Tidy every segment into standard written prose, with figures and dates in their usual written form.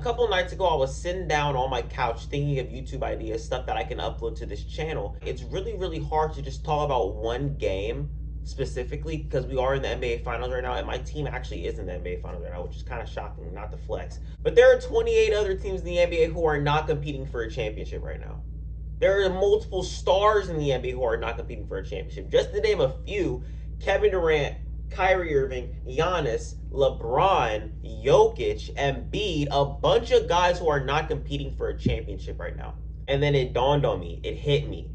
couple nights ago, I was sitting down on my couch thinking of YouTube ideas, stuff that I can upload to this channel. It's really, really hard to just talk about one game specifically because we are in the NBA Finals right now, and my team actually is in the NBA Finals right now, which is kind of shocking, not to flex. But there are 28 other teams in the NBA who are not competing for a championship right now. There are multiple stars in the NBA who are not competing for a championship. Just to name a few, Kevin Durant, Kyrie Irving, Giannis, LeBron, Jokic, Embiid, a bunch of guys who are not competing for a championship right now. And then it dawned on me, it hit me.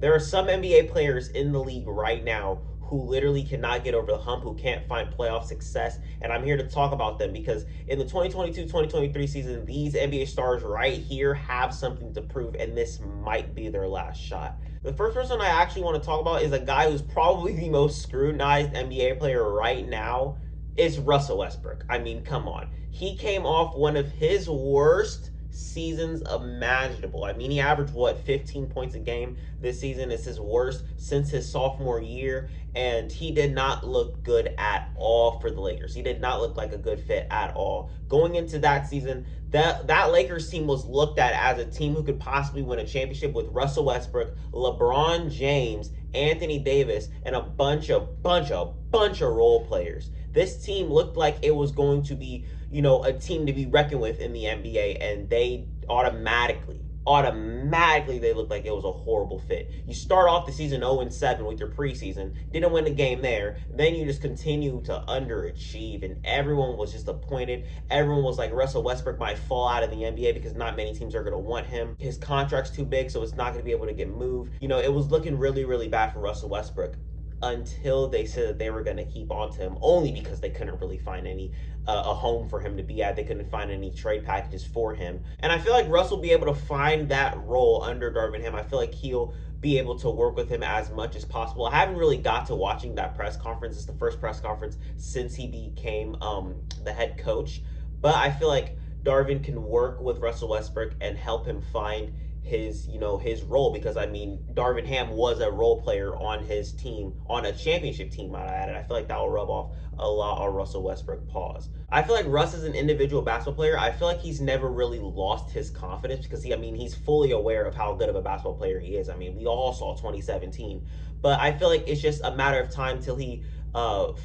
There are some NBA players in the league right now who literally cannot get over the hump, who can't find playoff success. And I'm here to talk about them because in the 2022-2023 season, these NBA stars right here have something to prove, and this might be their last shot. The first person I actually want to talk about is a guy who's probably the most scrutinized NBA player right now, is Russell Westbrook. I mean, come on. He came off one of his worst seasons imaginable. I mean, he averaged, 15 points a game this season. It's his worst since his sophomore year, and he did not look good at all for the Lakers. He did not look like a good fit at all. Going into that season, that Lakers team was looked at as a team who could possibly win a championship with Russell Westbrook, LeBron James, Anthony Davis, and a bunch of role players. This team looked like it was going to be, a team to be reckoned with in the NBA, and they automatically they looked like it was a horrible fit. You start off the season 0-7 with your preseason, didn't win a game there, then you just continue to underachieve, and everyone was just disappointed. Everyone was like, Russell Westbrook might fall out of the NBA because not many teams are going to want him. His contract's too big, so it's not going to be able to get moved. It was looking really, really bad for Russell Westbrook until they said that they were going to keep on to him, only because they couldn't really find any a home for him to be at. They couldn't find any trade packages for him. And I feel like Russ will be able to find that role under Darvin Ham. I feel like he'll be able to work with him as much as possible. I haven't really got to watching that press conference. It's the first press conference since he became the head coach. But I feel like Darvin can work with Russell Westbrook and help him find his role, because I mean, Darvin Ham was a role player on his team, on a championship team, might I add, and I feel like that will rub off a lot on Russell Westbrook. Pause. I feel like Russ is an individual basketball player. I feel like he's never really lost his confidence because he's fully aware of how good of a basketball player he is. I mean, we all saw 2017, but I feel like it's just a matter of time till he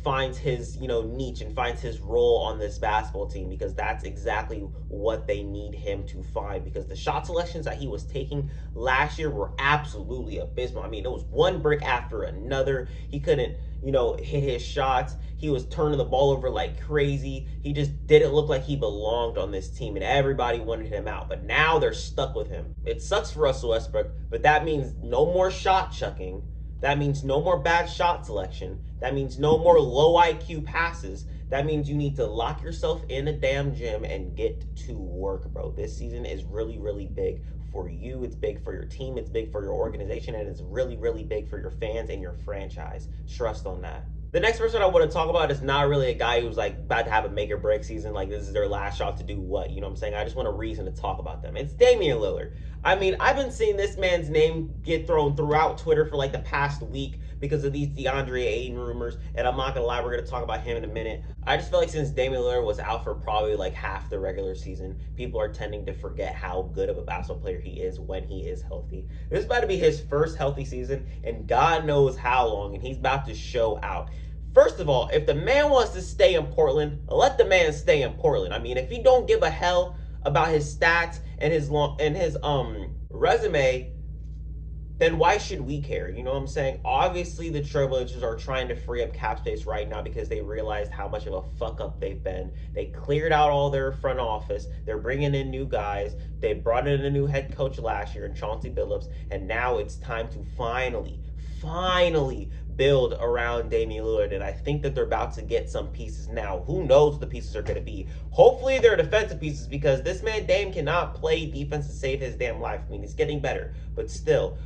finds his niche and finds his role on this basketball team, because that's exactly what they need him to find, because the shot selections that he was taking last year were absolutely abysmal. I mean, it was one brick after another. He couldn't hit his shots. He was turning the ball over like crazy. He just didn't look like he belonged on this team, and everybody wanted him out. But now they're stuck with him. It sucks for Russell Westbrook, but that means no more shot chucking. That means no more bad shot selection. That means no more low IQ passes. That means you need to lock yourself in a damn gym and get to work, bro. This season is really, really big for you. It's big for your team. It's big for your organization. And it's really, really big for your fans and your franchise. Trust on that. The next person I want to talk about is not really a guy who's like about to have a make or break season. Like, this is their last shot to do what? You know what I'm saying? I just want a reason to talk about them. It's Damian Lillard. I mean, I've been seeing this man's name get thrown throughout Twitter for like the past week because of these DeAndre Ayton rumors. And I'm not going to lie, we're going to talk about him in a minute. I just feel like since Damian Lillard was out for probably like half the regular season, people are tending to forget how good of a basketball player he is when he is healthy. This is about to be his first healthy season, and God knows how long, and he's about to show out. First of all, if the man wants to stay in Portland, let the man stay in Portland. I mean, if he don't give a hell about his stats and his resume, then why should we care? You know what I'm saying? Obviously, the Trailblazers are trying to free up cap space right now because they realized how much of a fuck up they've been. They cleared out all their front office. They're bringing in new guys. They brought in a new head coach last year in Chauncey Billups, and now it's time to finally build around Damian Lillard, and I think that they're about to get some pieces now. Who knows what the pieces are going to be? Hopefully they're defensive pieces, because this man Dame cannot play defense to save his damn life. I mean, he's getting better, but still.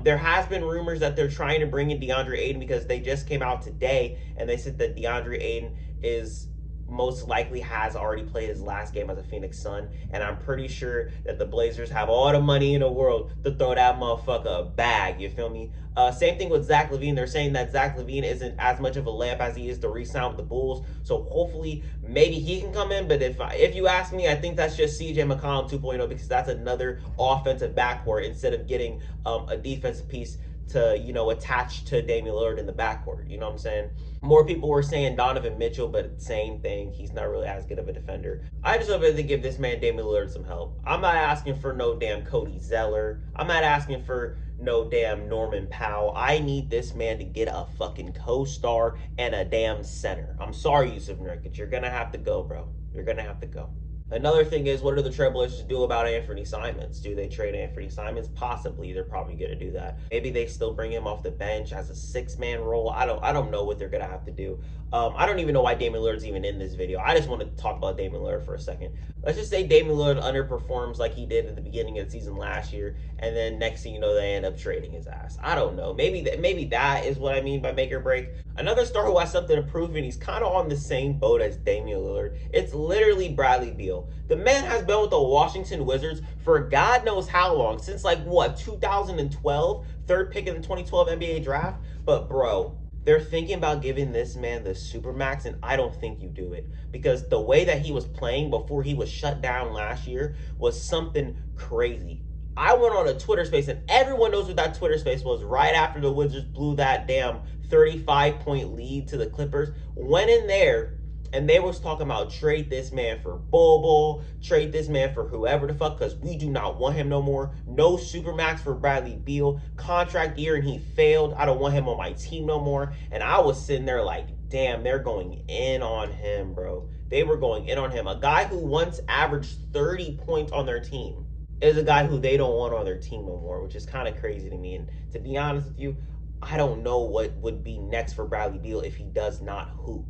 There has been rumors that they're trying to bring in DeAndre Ayton, because they just came out today and they said that DeAndre Ayton is most likely has already played his last game as a Phoenix Sun, and I'm pretty sure that the Blazers have all the money in the world to throw that motherfucker a bag. You feel me? Same thing with Zach LaVine. They're saying that Zach LaVine isn't as much of a layup as he is to re-sign with the Bulls. So hopefully, maybe he can come in. But if you ask me, I think that's just CJ McCollum 2.0, because that's another offensive backcourt instead of getting a defensive piece to, attach to Damian Lillard in the backcourt. You know what I'm saying? More people were saying Donovan Mitchell, but same thing. He's not really as good of a defender. I just hope that they give this man Damian Lillard some help. I'm not asking for no damn Cody Zeller. I'm not asking for no damn Norman Powell. I need this man to get a fucking co-star and a damn center. I'm sorry, Yusuf Nurkic. You're gonna have to go, bro. You're gonna have to go. Another thing is, what do the Trailblazers do about Anthony Simons? Do they trade Anthony Simons? Possibly. They're probably going to do that. Maybe they still bring him off the bench as a six-man role. I don't know what they're going to have to do. I don't even know why Damian Lillard's even in this video. I just want to talk about Damian Lillard for a second. Let's just say Damian Lillard underperforms like he did at the beginning of the season last year, and then next thing you know, they end up trading his ass. I don't know. Maybe that is what I mean by make or break. Another star who has something to prove, and he's kind of on the same boat as Damian Lillard. It's literally Bradley Beal. The man has been with the Washington Wizards for God knows how long, since 2012, third pick in the 2012 NBA draft. But bro, they're thinking about giving this man the Supermax, and I don't think you do it, because the way that he was playing before he was shut down last year was something crazy. I went on a Twitter space, and everyone knows what that Twitter space was right after the Wizards blew that damn 35-point lead to the Clippers. Went in there, and they was talking about trade this man for Bobo, trade this man for whoever the fuck, because we do not want him no more. No Supermax for Bradley Beal. Contract year and he failed. I don't want him on my team no more. And I was sitting there like, damn, they're going in on him, bro. They were going in on him. A guy who once averaged 30 points on their team is a guy who they don't want on their team no more, which is kind of crazy to me. And to be honest with you, I don't know what would be next for Bradley Beal if he does not hoop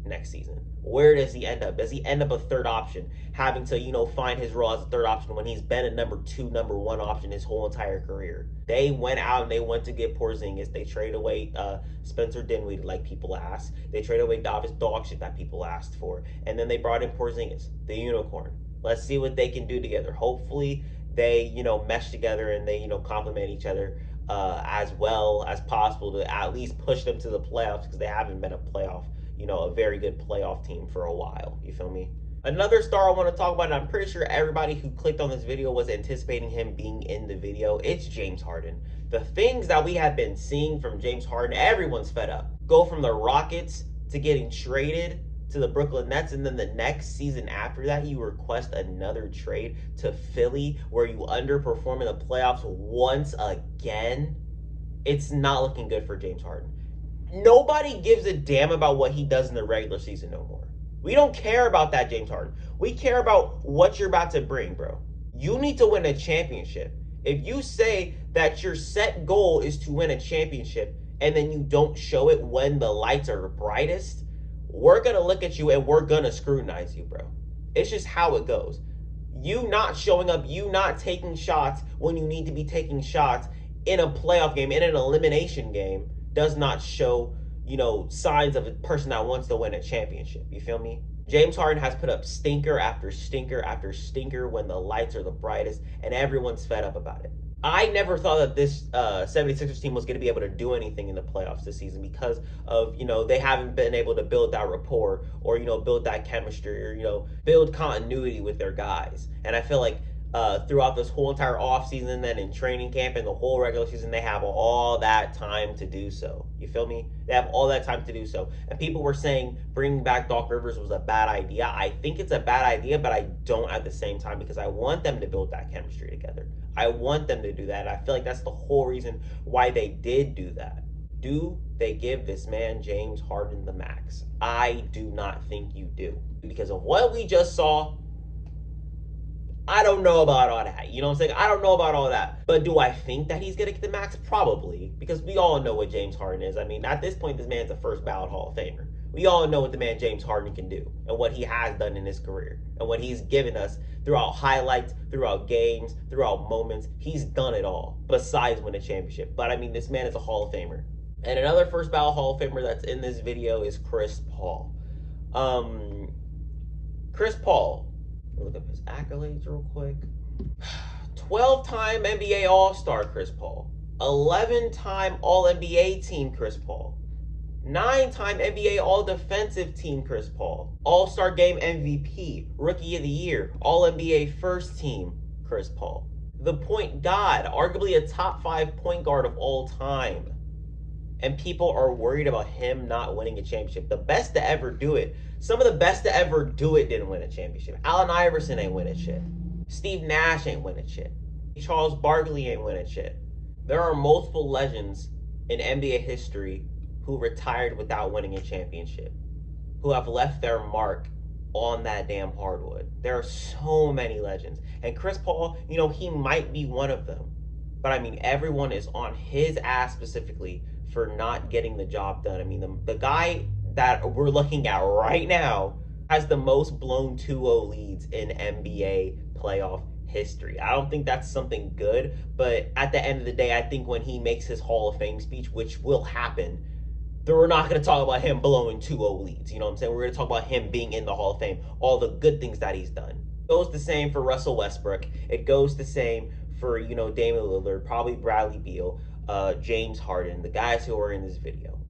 next season. Where does he end up? Does he end up a third option, having to, find his role as a third option when he's been a number 2, number 1 option his whole entire career? They went out and they went to get Porzingis. They trade away Spencer Dinwiddie, like people asked. They trade away Davis Dogshit that people asked for. And then they brought in Porzingis, the unicorn. Let's see what they can do together. Hopefully they, mesh together and they, complement each other as well as possible to at least push them to the playoffs, because they haven't been a playoff, a very good playoff team for a while. You feel me? Another star I want to talk about, and I'm pretty sure everybody who clicked on this video was anticipating him being in the video, it's James Harden. The things that we have been seeing from James Harden, everyone's fed up. Go from the Rockets to getting traded to the Brooklyn Nets, and then the next season after that, you request another trade to Philly, where you underperform in the playoffs once again. It's not looking good for James Harden. Nobody gives a damn about what he does in the regular season no more. We don't care about that, James Harden. We care about what you're about to bring, bro. You need to win a championship. If you say that your set goal is to win a championship and then you don't show it when the lights are brightest, we're going to look at you and we're going to scrutinize you, bro. It's just how it goes. You not showing up, you not taking shots when you need to be taking shots in a playoff game, in an elimination game, does not show, signs of a person that wants to win a championship. You feel me? James Harden has put up stinker after stinker after stinker when the lights are the brightest, and everyone's fed up about it. I never thought that this 76ers team was going to be able to do anything in the playoffs this season because of, they haven't been able to build that rapport or, build that chemistry or, build continuity with their guys. And I feel like throughout this whole entire offseason, then in training camp and the whole regular season, they have all that time to do so. You feel me? They have all that time to do so. And people were saying bringing back Doc Rivers was a bad idea. I think it's a bad idea, but I don't at the same time, because I want them to build that chemistry together. I want them to do that. I feel like that's the whole reason why they did do that. Do they give this man James Harden the max? I do not think you do. Because of what we just saw, I don't know about all that. You know what I'm saying? I don't know about all that. But do I think that he's going to get the max? Probably. Because we all know what James Harden is. I mean, at this point, this man's a first ballot Hall of Famer. We all know what the man James Harden can do and what he has done in his career and what he's given us throughout highlights, throughout games, throughout moments. He's done it all besides win a championship. But I mean, this man is a Hall of Famer. And another first ballot Hall of Famer that's in this video is Chris Paul. Chris Paul. Look up his accolades real quick. 12-time NBA All-Star Chris Paul. 11-time All-NBA team Chris Paul. 9-time NBA All-Defensive Team Chris Paul. All-Star Game MVP, Rookie of the Year, All-NBA First Team Chris Paul. The point guard, arguably a top 5 point guard of all time. And people are worried about him not winning a championship. The best to ever do it. Some of the best to ever do it didn't win a championship. Allen Iverson ain't winning shit. Steve Nash ain't winning shit. Charles Barkley ain't winning shit. There are multiple legends in NBA history who retired without winning a championship, who have left their mark on that damn hardwood. There are so many legends. And Chris Paul, you know, he might be one of them. But I mean, everyone is on his ass specifically for not getting the job done. I mean, the guy that we're looking at right now has the most blown 2-0 leads in NBA playoff history. I don't think that's something good, but at the end of the day, I think when he makes his Hall of Fame speech, which will happen, we're not going to talk about him blowing 2-0 leads. You know what I'm saying? We're going to talk about him being in the Hall of Fame, all the good things that he's done. It goes the same for Russell Westbrook. It goes the same for, you know, Damian Lillard, probably Bradley Beal, James Harden, the guys who are in this video.